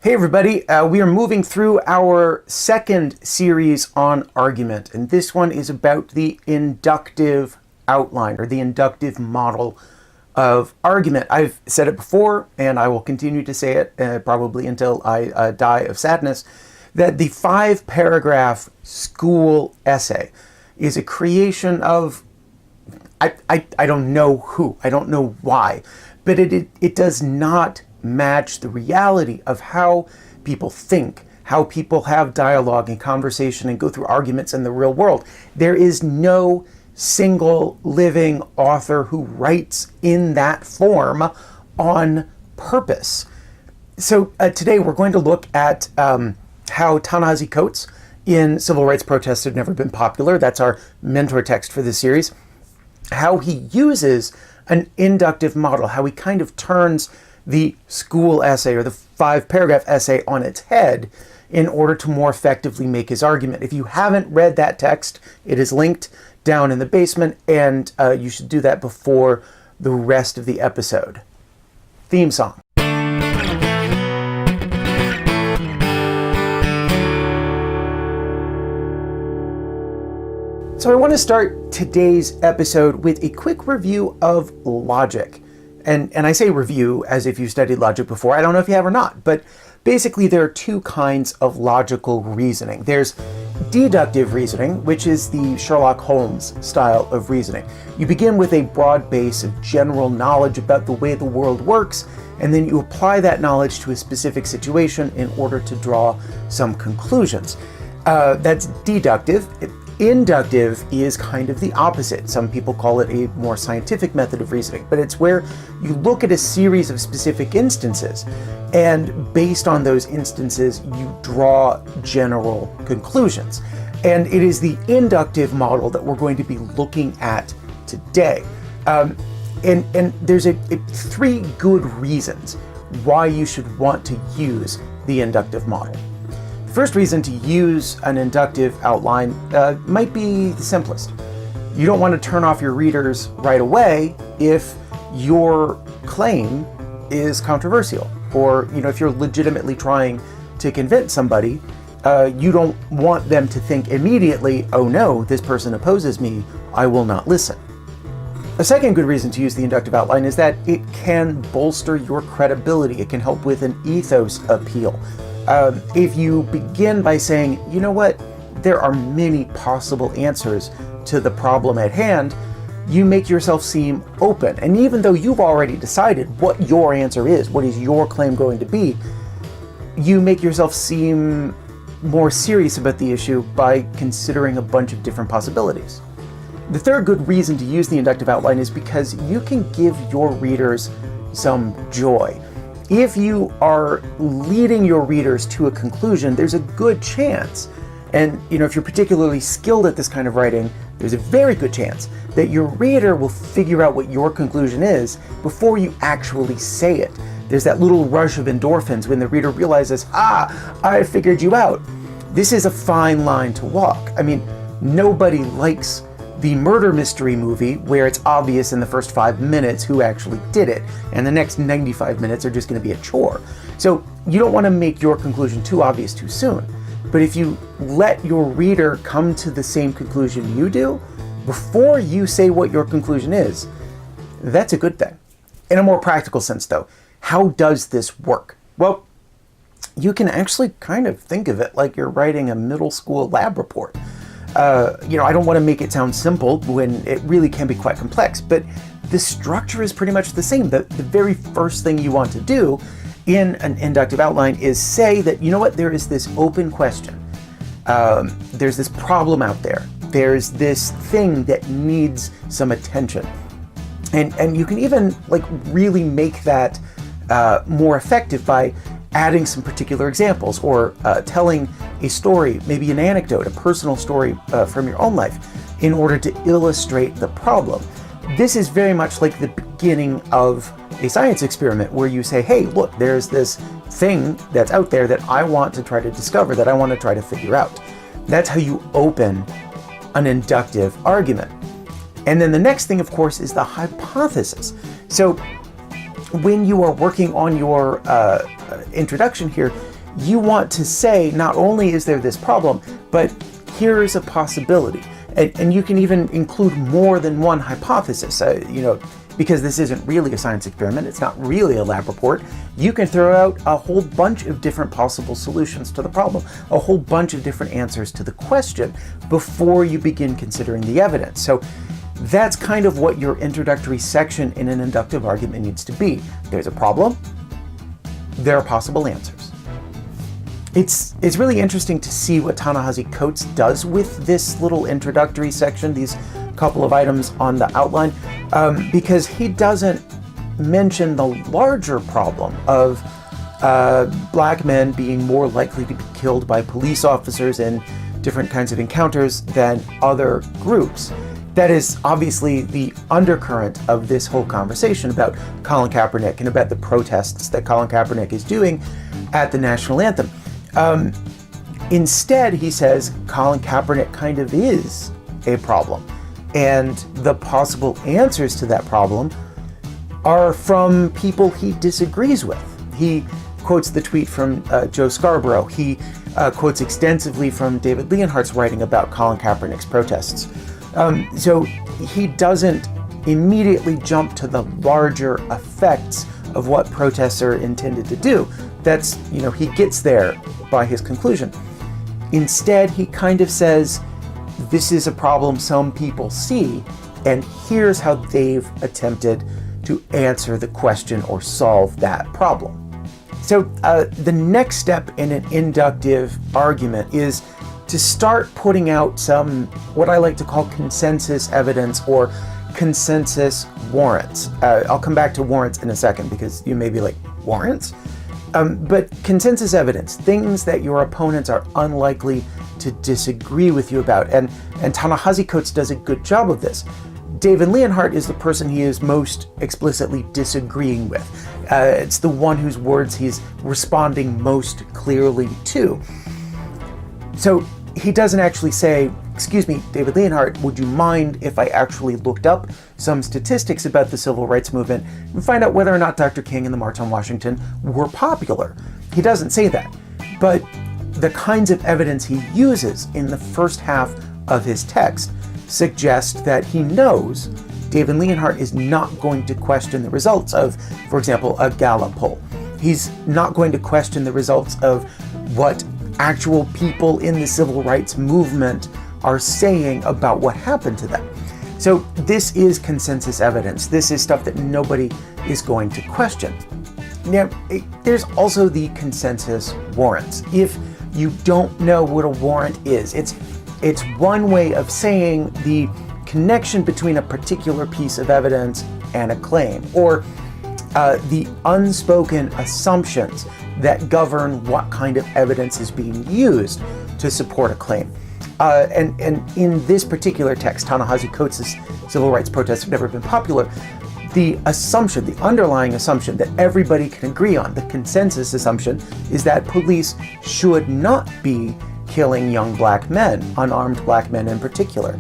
Hey everybody, we are moving through our second series on argument, and this one is about the inductive outline, or the inductive model of argument. I've said it before, and I will continue to say it probably until I die of sadness, that the 5-paragraph school essay is a creation of, I don't know who, I don't know why, but it does not match the reality of how people think, how people have dialogue and conversation and go through arguments in the real world. There is no single living author who writes in that form on purpose. So today we're going to look at how Ta-Nihisi Coates in Civil Rights Protests Have Never Been Popular, that's our mentor text for this series, how he uses an inductive model, how he kind of turns the school essay or the 5-paragraph essay on its head in order to more effectively make his argument. If you haven't read that text, it is linked down in the basement, and you should do that before the rest of the episode. Theme song. So I want to start today's episode with a quick review of logic. And I say review as if you studied logic before. I don't know if you have or not, but basically there are two kinds of logical reasoning. There's deductive reasoning, which is the Sherlock Holmes style of reasoning. You begin with a broad base of general knowledge about the way the world works, and then you apply that knowledge to a specific situation in order to draw some conclusions. That's deductive. Inductive is kind of the opposite. Some people call it a more scientific method of reasoning, but it's where you look at a series of specific instances, and based on those instances, you draw general conclusions. And it is the inductive model that we're going to be looking at today. And there's three good reasons why you should want to use the inductive model. First reason to use an inductive outline might be the simplest. You don't want to turn off your readers right away if your claim is controversial, or if you're legitimately trying to convince somebody, you don't want them to think immediately, oh no, this person opposes me, I will not listen. A second good reason to use the inductive outline is that it can bolster your credibility. It can help with an ethos appeal. If you begin by saying, you know what, there are many possible answers to the problem at hand, you make yourself seem open. And even though you've already decided what your answer is, what is your claim going to be, you make yourself seem more serious about the issue by considering a bunch of different possibilities. The third good reason to use the inductive outline is because you can give your readers some joy. If you are leading your readers to a conclusion, there's a good chance, and if you're particularly skilled at this kind of writing, there's a very good chance that your reader will figure out what your conclusion is before you actually say it. There's that little rush of endorphins when the reader realizes, I figured you out. This is a fine line to walk. I mean, nobody likes the murder mystery movie where it's obvious in the first 5 minutes who actually did it, and the next 95 minutes are just going to be a chore. So you don't want to make your conclusion too obvious too soon. But if you let your reader come to the same conclusion you do before you say what your conclusion is, that's a good thing. In a more practical sense though, how does this work? Well, you can actually kind of think of it like you're writing a middle school lab report. I don't want to make it sound simple when it really can be quite complex, but the structure is pretty much the same. The very first thing you want to do in an inductive outline is say that, you know what, there is this open question. There's this problem out there. There's this thing that needs some attention. And you can even really make that more effective by adding some particular examples, or telling a story, maybe an anecdote, a personal story from your own life, in order to illustrate the problem. This is very much like the beginning of a science experiment where you say, hey, look, there's this thing that's out there that I want to try to discover, that I want to try to figure out. That's how you open an inductive argument. And then the next thing, of course, is the hypothesis. So when you are working on your introduction here, you want to say, not only is there this problem, but here is a possibility. And you can even include more than one hypothesis, because this isn't really a science experiment, it's not really a lab report. You can throw out a whole bunch of different possible solutions to the problem, a whole bunch of different answers to the question before you begin considering the evidence. So that's kind of what your introductory section in an inductive argument needs to be. There's a problem, there are possible answers. It's really interesting to see what Ta-Nihisi Coates does with this little introductory section, these couple of items on the outline, because he doesn't mention the larger problem of black men being more likely to be killed by police officers in different kinds of encounters than other groups. That is obviously the undercurrent of this whole conversation about Colin Kaepernick and about the protests that Colin Kaepernick is doing at the national anthem. Instead, he says Colin Kaepernick kind of is a problem, and the possible answers to that problem are from people he disagrees with. He quotes the tweet from Joe Scarborough. He quotes extensively from David Leonhardt's writing about Colin Kaepernick's protests. So he doesn't immediately jump to the larger effects of what protests are intended to do. That's, he gets there by his conclusion. Instead, he kind of says, this is a problem some people see, and here's how they've attempted to answer the question or solve that problem. So the next step in an inductive argument is to start putting out some, what I like to call consensus evidence or consensus warrants. I'll come back to warrants in a second because you may be like, warrants? But consensus evidence, things that your opponents are unlikely to disagree with you about. And Ta-Nihisi Coates does a good job of this. David Leonhardt is the person he is most explicitly disagreeing with. It's the one whose words he's responding most clearly to. So he doesn't actually say, excuse me, David Leonhardt, would you mind if I actually looked up some statistics about the civil rights movement and find out whether or not Dr. King and the March on Washington were popular? He doesn't say that. But the kinds of evidence he uses in the first half of his text suggest that he knows David Leonhardt is not going to question the results of, for example, a Gallup poll. He's not going to question the results of what actual people in the civil rights movement are saying about what happened to them. So this is consensus evidence. This is stuff that nobody is going to question. Now, there's also the consensus warrants. If you don't know what a warrant is, it's one way of saying the connection between a particular piece of evidence and a claim, or the unspoken assumptions that govern what kind of evidence is being used to support a claim. And in this particular text, Ta-Nihisi Coates' civil rights protests have never been popular. The assumption, the underlying assumption that everybody can agree on, the consensus assumption, is that police should not be killing young black men, unarmed black men in particular.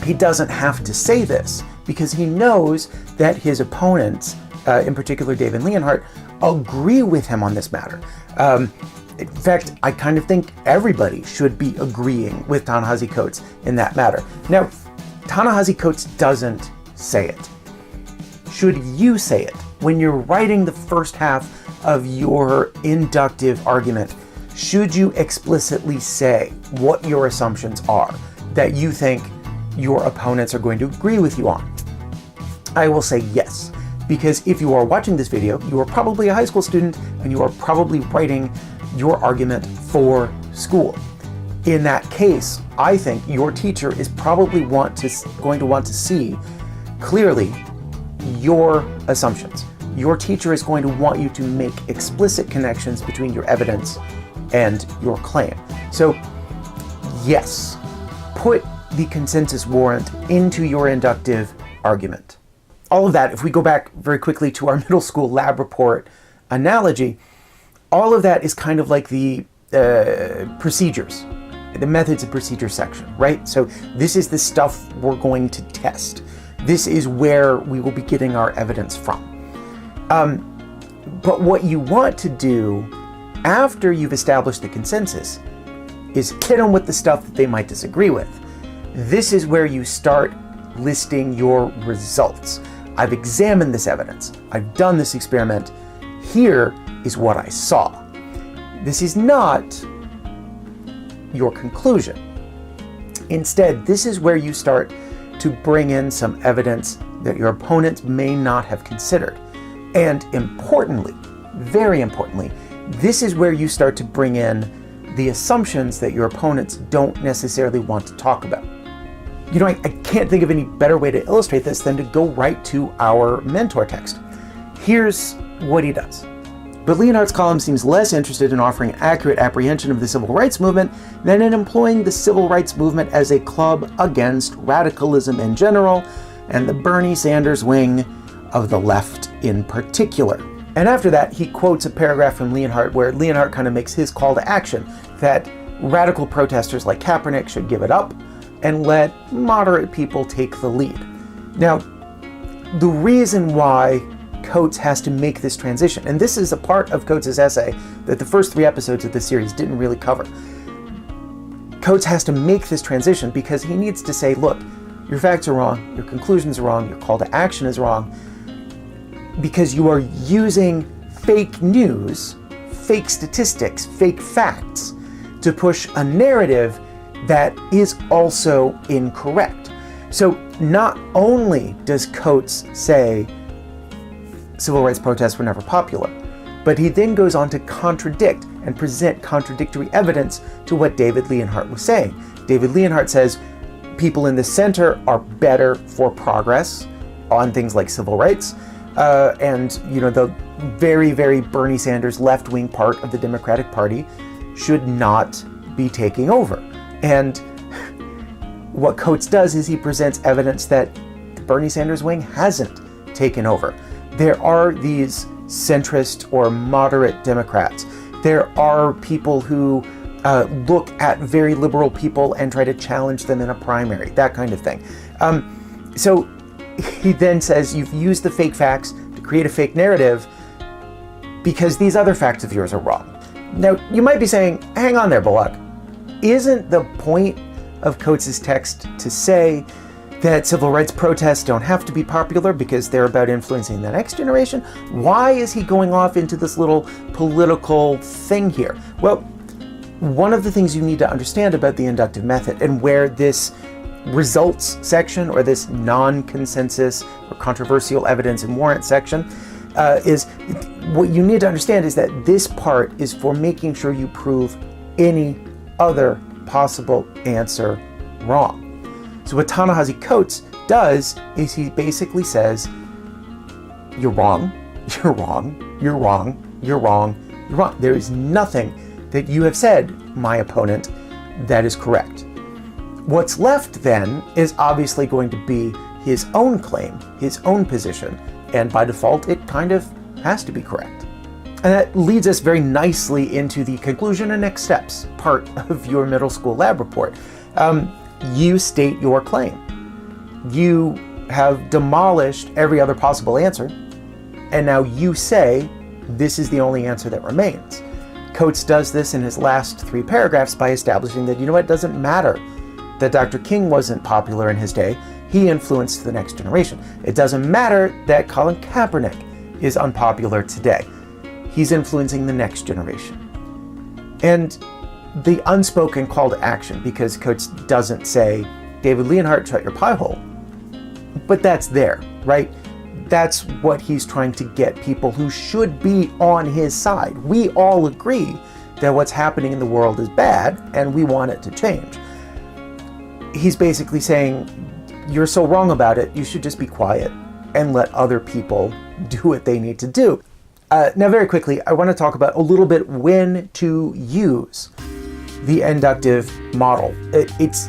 He doesn't have to say this because he knows that his opponents, in particular David Leonhardt, agree with him on this matter. In fact, I kind of think everybody should be agreeing with Ta-Nihisi Coates in that matter. Now, Ta-Nihisi Coates doesn't say it. Should you say it? When you're writing the first half of your inductive argument, should you explicitly say what your assumptions are that you think your opponents are going to agree with you on? I will say yes, because if you are watching this video, you are probably a high school student and you are probably writing your argument for school. In that case, I think your teacher is probably going to want to see clearly your assumptions. Your teacher is going to want you to make explicit connections between your evidence and your claim. So yes, put the consensus warrant into your inductive argument. All of that, if we go back very quickly to our middle school lab report analogy, all of that is kind of like the procedures, the methods and procedures section, right? So this is the stuff we're going to test. This is where we will be getting our evidence from. But what you want to do after you've established the consensus, is hit them with the stuff that they might disagree with. This is where you start listing your results. I've examined this evidence. I've done this experiment. Here is what I saw. This is not your conclusion. Instead, this is where you start to bring in some evidence that your opponents may not have considered. And importantly, very importantly, this is where you start to bring in the assumptions that your opponents don't necessarily want to talk about. You know, I can't think of any better way to illustrate this than to go right to our mentor text. Here's what he does. But Leonhardt's column seems less interested in offering accurate apprehension of the civil rights movement than in employing the civil rights movement as a club against radicalism in general and the Bernie Sanders wing of the left in particular. And after that, he quotes a paragraph from Leonhardt where Leonhardt kind of makes his call to action that radical protesters like Kaepernick should give it up and let moderate people take the lead. Now, the reason why Coates has to make this transition, and this is a part of Coates' essay that the first 3 episodes of the series didn't really cover. Coates has to make this transition because he needs to say, look, your facts are wrong, your conclusions are wrong, your call to action is wrong, because you are using fake news, fake statistics, fake facts to push a narrative that is also incorrect. So not only does Coates say civil rights protests were never popular, but he then goes on to contradict and present contradictory evidence to what David Leonhardt was saying. David Leonhardt says people in the center are better for progress on things like civil rights, and you know, the very, very Bernie Sanders left-wing part of the Democratic Party should not be taking over. And what Coates does is he presents evidence that the Bernie Sanders wing hasn't taken over. There are these centrist or moderate Democrats. There are people who look at very liberal people and try to challenge them in a primary, that kind of thing. So he then says you've used the fake facts to create a fake narrative because these other facts of yours are wrong. Now, you might be saying, hang on there, Bullock. Isn't the point of Coates' text to say that civil rights protests don't have to be popular because they're about influencing the next generation? Why is he going off into this little political thing here? Well, one of the things you need to understand about the inductive method and where this results section or this non-consensus or controversial evidence and warrant section is what you need to understand is that this part is for making sure you prove any other possible answer wrong. So what Ta-Nihisi Coates does is he basically says, you're wrong, you're wrong, you're wrong, you're wrong, you're wrong. There is nothing that you have said, my opponent, that is correct. What's left then is obviously going to be his own claim, his own position, and by default it kind of has to be correct. And that leads us very nicely into the conclusion and next steps part of your middle school lab report. You state your claim. You have demolished every other possible answer, and now you say this is the only answer that remains. Coates does this in his last 3 paragraphs by establishing that, you know what, it doesn't matter that Dr. King wasn't popular in his day. He influenced the next generation. It doesn't matter that Colin Kaepernick is unpopular today. He's influencing the next generation. And the unspoken call to action, because Coates doesn't say, David Leonhardt, shut your pie hole. But that's there, right? That's what he's trying to get people who should be on his side. We all agree that what's happening in the world is bad and we want it to change. He's basically saying, you're so wrong about it, you should just be quiet and let other people do what they need to do. Now, very quickly, I want to talk about a little bit when to use the inductive model. It's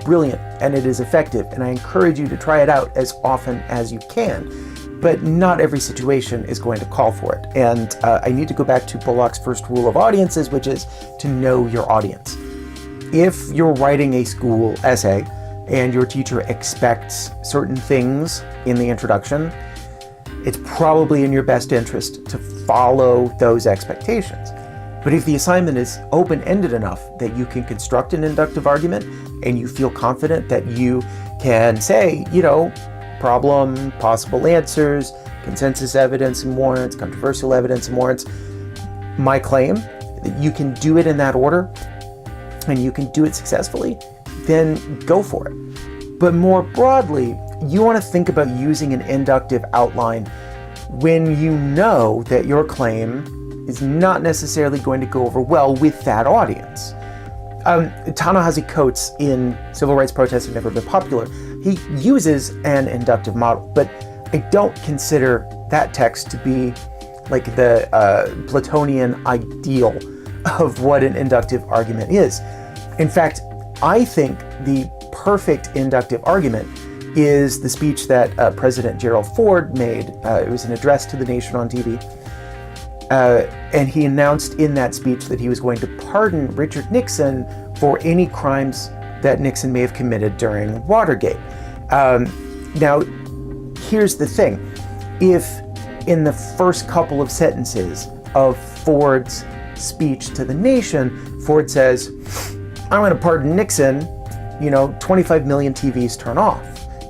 brilliant and it is effective, and I encourage you to try it out as often as you can, but not every situation is going to call for it. And I need to go back to Bullock's first rule of audiences, which is to know your audience. If you're writing a school essay and your teacher expects certain things in the introduction, it's probably in your best interest to follow those expectations. But if the assignment is open-ended enough that you can construct an inductive argument and you feel confident that you can say, problem, possible answers, consensus evidence and warrants, controversial evidence and warrants, my claim, that you can do it in that order and you can do it successfully, then go for it. But more broadly, you want to think about using an inductive outline when you know that your claim is not necessarily going to go over well with that audience. Ta-Nihisi Coates in Civil Rights Protests Have Never Been Popular, he uses an inductive model, but I don't consider that text to be like the Platonian ideal of what an inductive argument is. In fact, I think the perfect inductive argument is the speech that President Gerald Ford made. It was an address to the nation on TV. And he announced in that speech that he was going to pardon Richard Nixon for any crimes that Nixon may have committed during Watergate. Now, here's the thing. If in the first couple of sentences of Ford's speech to the nation, Ford says, I'm going to pardon Nixon, 25 million TVs turn off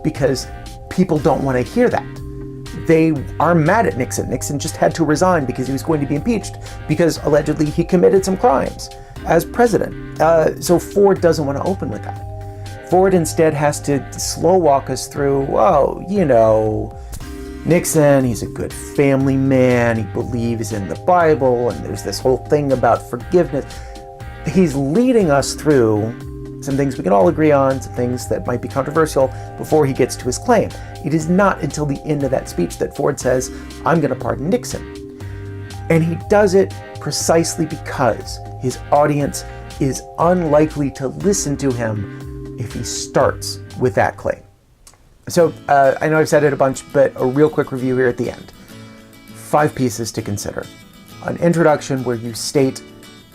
because people don't want to hear that. They are mad at Nixon. Nixon just had to resign because he was going to be impeached because allegedly he committed some crimes as president. So Ford doesn't want to open with that. Ford instead has to slow walk us through, Nixon, he's a good family man, he believes in the Bible, and there's this whole thing about forgiveness. He's leading us through some things we can all agree on, some things that might be controversial before he gets to his claim. It is not until the end of that speech that Ford says, I'm going to pardon Nixon. And he does it precisely because his audience is unlikely to listen to him if he starts with that claim. So I know I've said it a bunch, but a real quick review here at the end. 5 pieces to consider. An introduction where you state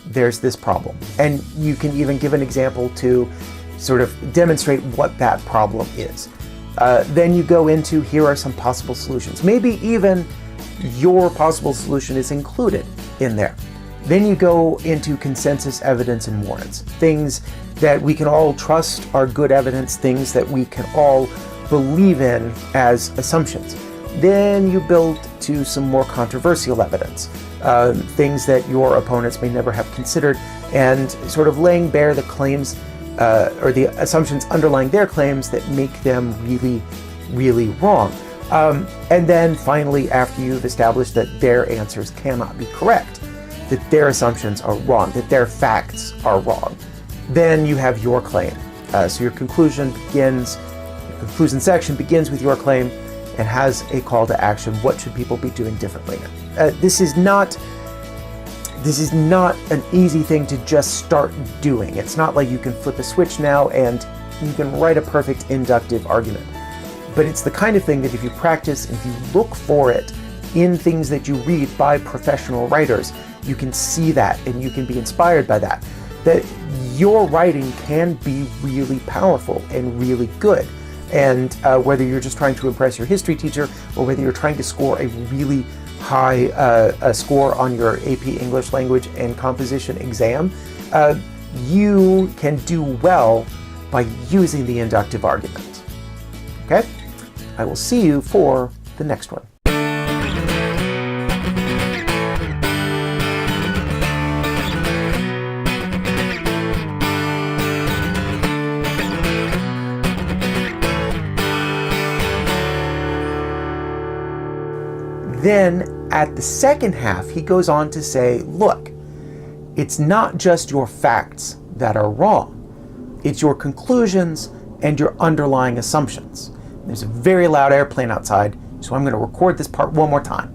there's this problem. And you can even give an example to sort of demonstrate what that problem is. Then you go into, here are some possible solutions. Maybe even your possible solution is included in there. Then you go into consensus evidence and warrants. Things that we can all trust are good evidence, things that we can all believe in as assumptions. Then you build to some more controversial evidence, things that your opponents may never have considered, and sort of laying bare the claims or the assumptions underlying their claims that make them really, really wrong. And then finally, after you've established that their answers cannot be correct, that their assumptions are wrong, that their facts are wrong, then you have your claim. So your conclusion section begins with your claim and has a call to action. What should people be doing differently? This is not an easy thing to just start doing. It's not like you can flip a switch now and you can write a perfect inductive argument. But it's the kind of thing that if you practice, if you look for it in things that you read by professional writers, you can see that and you can be inspired by that. That your writing can be really powerful and really good. And whether you're just trying to impress your history teacher or whether you're trying to score a really high score on your AP English language and composition exam, you can do well by using the inductive argument. Okay? I will see you for the next one. Then at the second half, he goes on to say, look, it's not just your facts that are wrong. It's your conclusions and your underlying assumptions. There's a very loud airplane outside, so I'm going to record this part one more time.